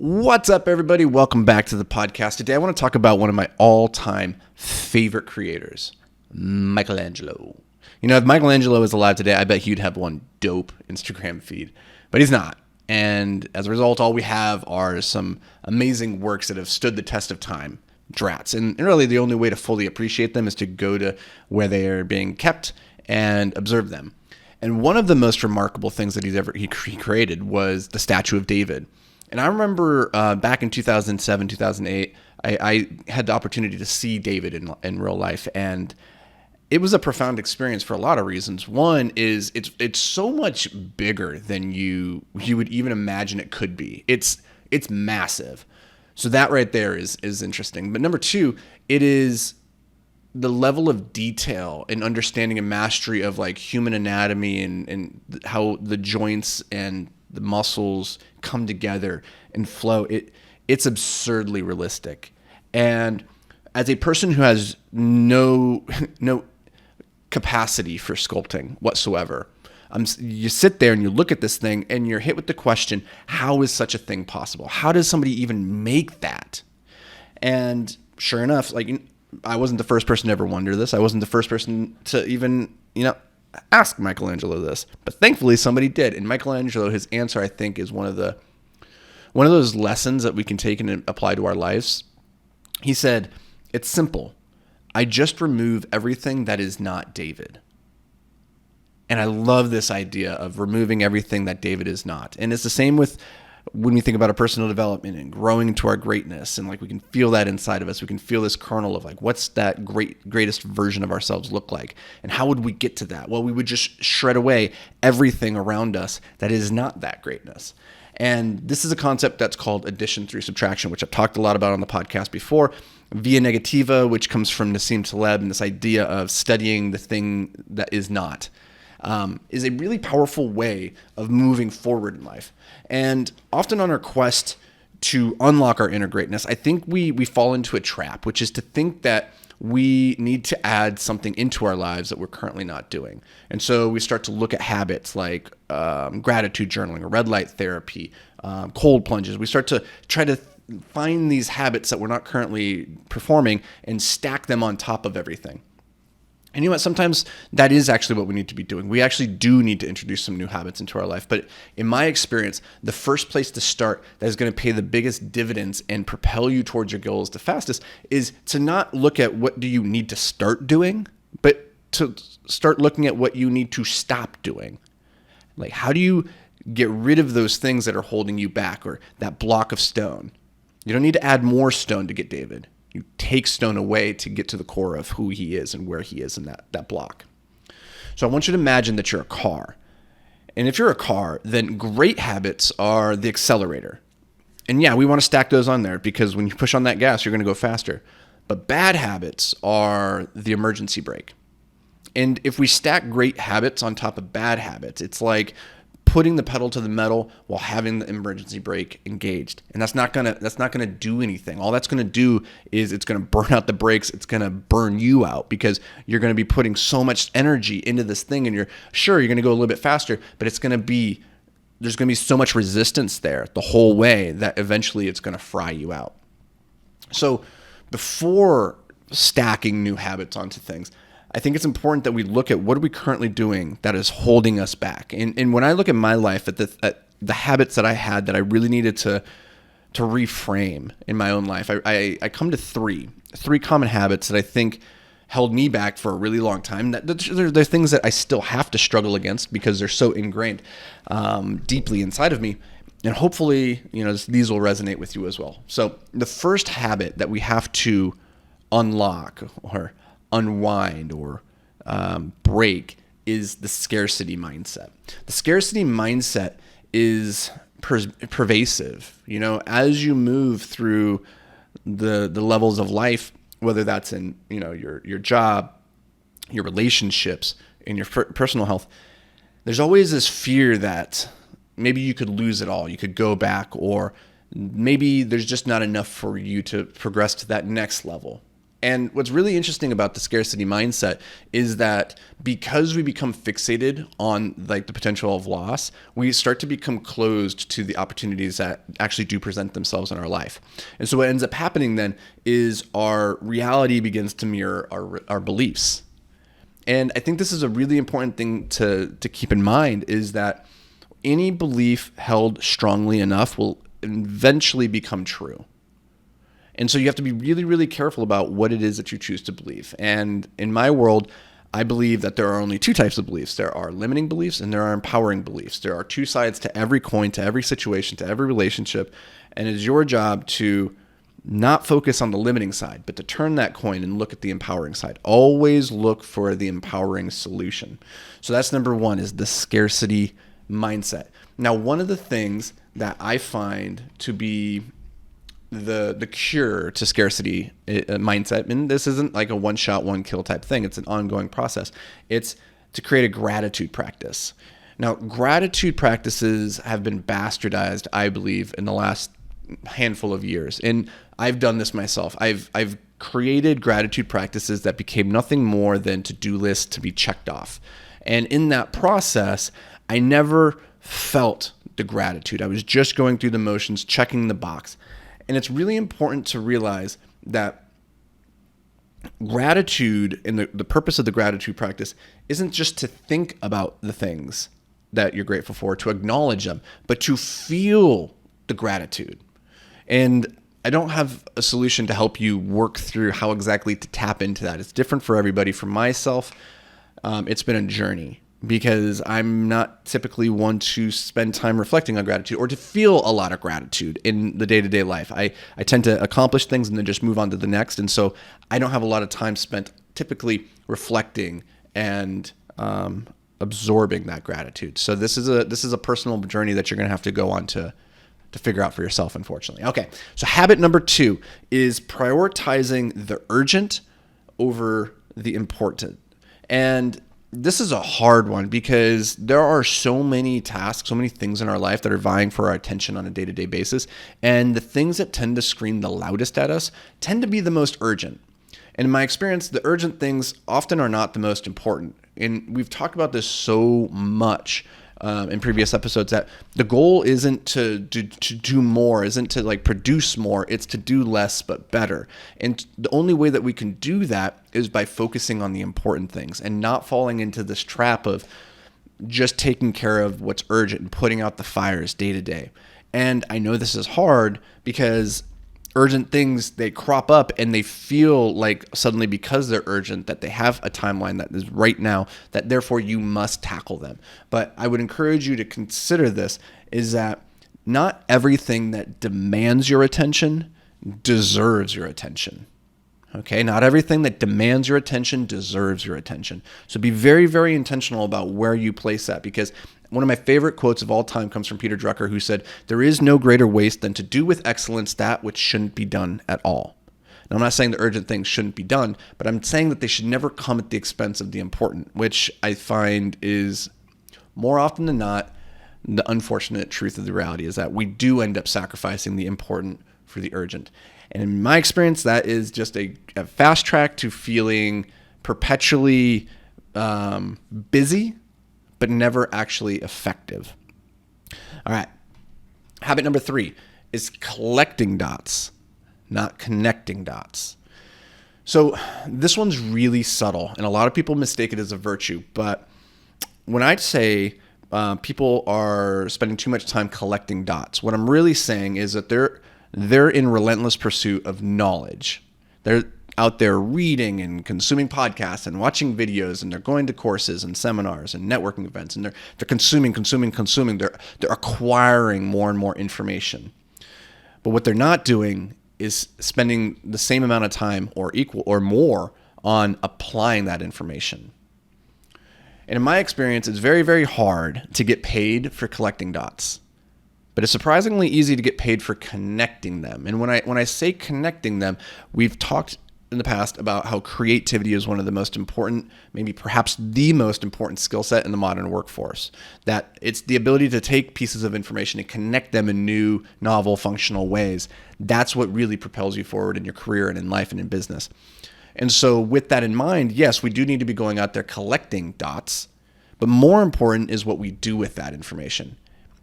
What's up, everybody? Welcome back to the podcast. Today, I want to talk about one of my all-time favorite creators, Michelangelo. You know, if Michelangelo is alive today, I bet he'd have one dope Instagram feed, but he's not. And as a result, all we have are some amazing works that have stood the test of time, drats. And really, the only way to fully appreciate them is to go to where they are being kept and observe them. And one of the most remarkable things that he created was the statue of David. And I remember back in 2007, 2008, I had the opportunity to see David in real life, and it was a profound experience for a lot of reasons. One is it's so much bigger than you would even imagine it could be. It's massive. So that right there is interesting. But number two, it is the level of detail and understanding and mastery of like human anatomy and how the joints and the muscles come together and flow. It's absurdly realistic. And as a person who has no capacity for sculpting whatsoever, you sit there and you look at this thing and you're hit with the question, how is such a thing possible? How does somebody even make that? And sure enough, I wasn't the first person to ever wonder this. I wasn't the first person to even, ask Michelangelo this, but thankfully somebody did. And Michelangelo, his answer, I think, is one of those lessons that we can take and apply to our lives. He said, "It's simple. I just remove everything that is not David." And I love this idea of removing everything that David is not. And it's the same with when we think about our personal development and growing into our greatness, and we can feel that inside of us. We can feel this kernel of what's that greatest version of ourselves look like? And how would we get to that? Well, we would just shred away everything around us that is not that greatness. And this is a concept that's called addition through subtraction, which I've talked a lot about on the podcast before. Via negativa, which comes from Nassim Taleb, and this idea of studying the thing that is not. Is a really powerful way of moving forward in life. And often on our quest to unlock our inner greatness, I think we fall into a trap, which is to think that we need to add something into our lives that we're currently not doing. And so we start to look at habits like gratitude journaling or red light therapy, cold plunges. We start to try to find these habits that we're not currently performing and stack them on top of everything. And you know what? Sometimes that is actually what we need to be doing. We actually do need to introduce some new habits into our life. But in my experience, the first place to start that is going to pay the biggest dividends and propel you towards your goals the fastest is to not look at what do you need to start doing, but to start looking at what you need to stop doing. Like, how do you get rid of those things that are holding you back, or that block of stone? You don't need to add more stone to get David. You take stone away to get to the core of who he is and where he is in that block. So I want you to imagine that you're a car. And if you're a car, then great habits are the accelerator. And yeah, we want to stack those on there because when you push on that gas, you're going to go faster. But bad habits are the emergency brake. And if we stack great habits on top of bad habits, it's like putting the pedal to the metal while having the emergency brake engaged. And that's not gonna do anything. All that's gonna do is it's gonna burn out the brakes. It's gonna burn you out because you're gonna be putting so much energy into this thing, and you're gonna go a little bit faster, but there's gonna be so much resistance there the whole way that eventually it's gonna fry you out. So before stacking new habits onto things, I think it's important that we look at what are we currently doing that is holding us back. And when I look at my life, at the habits that I had that I really needed to reframe in my own life, I come to three common habits that I think held me back for a really long time. They're things that I still have to struggle against because they're so ingrained deeply inside of me. And hopefully, these will resonate with you as well. So the first habit that we have to unlock or unwind or break is the scarcity mindset. The scarcity mindset is pervasive. As you move through the levels of life, whether that's in your job, your relationships, in your personal health, there's always this fear that maybe you could lose it all. You could go back, or maybe there's just not enough for you to progress to that next level. And what's really interesting about the scarcity mindset is that because we become fixated on like the potential of loss, we start to become closed to the opportunities that actually do present themselves in our life. And so what ends up happening then is our reality begins to mirror our beliefs. And I think this is a really important thing to keep in mind, is that any belief held strongly enough will eventually become true. And so you have to be really, really careful about what it is that you choose to believe. And in my world, I believe that there are only two types of beliefs. There are limiting beliefs and there are empowering beliefs. There are two sides to every coin, to every situation, to every relationship. And it is your job to not focus on the limiting side, but to turn that coin and look at the empowering side. Always look for the empowering solution. So that's number one, is the scarcity mindset. Now, one of the things that I find to be the cure to scarcity mindset, and this isn't like a one shot, one kill type thing. It's an ongoing process. It's to create a gratitude practice. Now, gratitude practices have been bastardized, I believe, in the last handful of years. And I've done this myself. I've created gratitude practices that became nothing more than to-do lists to be checked off. And in that process, I never felt the gratitude. I was just going through the motions, checking the box. And it's really important to realize that gratitude, and the purpose of the gratitude practice isn't just to think about the things that you're grateful for, to acknowledge them, but to feel the gratitude. And I don't have a solution to help you work through how exactly to tap into that. It's different for everybody. For myself, it's been a journey, because I'm not typically one to spend time reflecting on gratitude or to feel a lot of gratitude in the day-to-day life. I tend to accomplish things and then just move on to the next. And so I don't have a lot of time spent typically reflecting and absorbing that gratitude. So this is a personal journey that you're going to have to go on to figure out for yourself, unfortunately. Okay, so habit number 2 is prioritizing the urgent over the important. And this is a hard one, because there are so many tasks, so many things in our life that are vying for our attention on a day-to-day basis. And the things that tend to scream the loudest at us tend to be the most urgent. And in my experience, the urgent things often are not the most important. And we've talked about this so much in previous episodes, that the goal isn't to do more, isn't to like produce more, it's to do less but better. And the only way that we can do that is by focusing on the important things and not falling into this trap of just taking care of what's urgent and putting out the fires day to day. And I know this is hard, because urgent things, they crop up and they feel like suddenly, because they're urgent, that they have a timeline that is right now, that therefore you must tackle them. But I would encourage you to consider this, is that not everything that demands your attention deserves your attention. Okay, not everything that demands your attention deserves your attention. So be very, very intentional about where you place that, because one of my favorite quotes of all time comes from Peter Drucker, who said, "There is no greater waste than to do with excellence that which shouldn't be done at all." Now, I'm not saying the urgent things shouldn't be done, but I'm saying that they should never come at the expense of the important, which I find is more often than not the unfortunate truth of the reality, is that we do end up sacrificing the important for the urgent. And in my experience, that is just a fast track to feeling perpetually busy, but never actually effective. All right. Habit number 3 is collecting dots, not connecting dots. So this one's really subtle, and a lot of people mistake it as a virtue. But when I say people are spending too much time collecting dots, what I'm really saying is that they're in relentless pursuit of knowledge. They're out there reading and consuming podcasts and watching videos, and they're going to courses and seminars and networking events, and they're consuming. They're acquiring more and more information. But what they're not doing is spending the same amount of time or equal or more on applying that information. And in my experience, it's very, very hard to get paid for collecting dots. But it's surprisingly easy to get paid for connecting them. And when I say connecting them, we've talked in the past about how creativity is one of the most important, maybe perhaps the most important skill set in the modern workforce. That it's the ability to take pieces of information and connect them in new, novel, functional ways. That's what really propels you forward in your career and in life and in business. And so with that in mind, yes, we do need to be going out there collecting dots, but more important is what we do with that information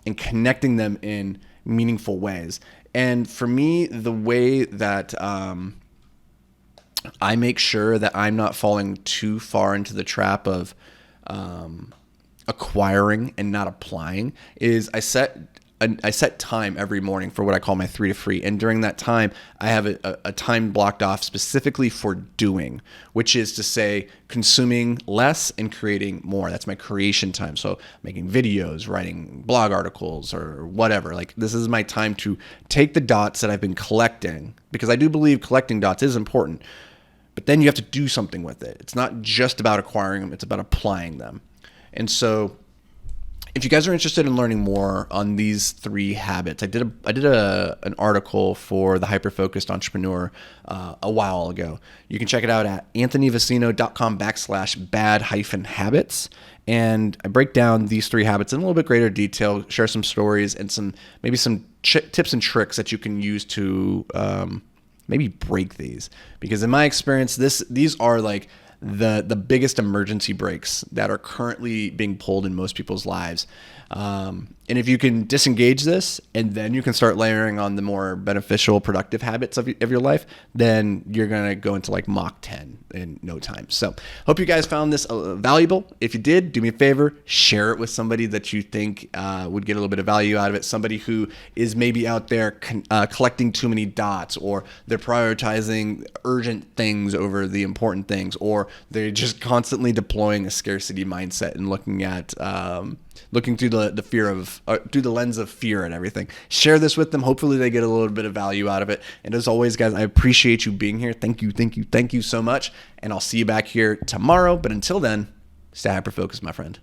and connecting them in meaningful ways. And for me, the way that I make sure that I'm not falling too far into the trap of acquiring and not applying is I set time every morning for what I call my 3 to free. And during that time, I have a time blocked off specifically for doing, which is to say consuming less and creating more. That's my creation time. So making videos, writing blog articles or whatever. Like this is my time to take the dots that I've been collecting, because I do believe collecting dots is important. But then you have to do something with it. It's not just about acquiring them, it's about applying them. And so if you guys are interested in learning more on these 3 habits, I did an article for the Hyper-Focused Entrepreneur a while ago. You can check it out at anthonyvicino.com/bad-habits. And I break down these 3 habits in a little bit greater detail, share some stories and some tips and tricks that you can use to maybe break these, because in my experience, these are like the biggest emergency brakes that are currently being pulled in most people's lives. And if you can disengage this and then you can start layering on the more beneficial, productive habits of your life, then you're going to go into like Mach 10 in no time. So hope you guys found this valuable. If you did, do me a favor, share it with somebody that you think would get a little bit of value out of it. Somebody who is maybe out there collecting too many dots, or they're prioritizing urgent things over the important things, or they're just constantly deploying a scarcity mindset and looking at looking through through the lens of fear and everything. Share this with them. Hopefully they get a little bit of value out of it. And as always, guys, I appreciate you being here. Thank you so much. And I'll see you back here tomorrow. But until then, stay hyper-focused, my friend.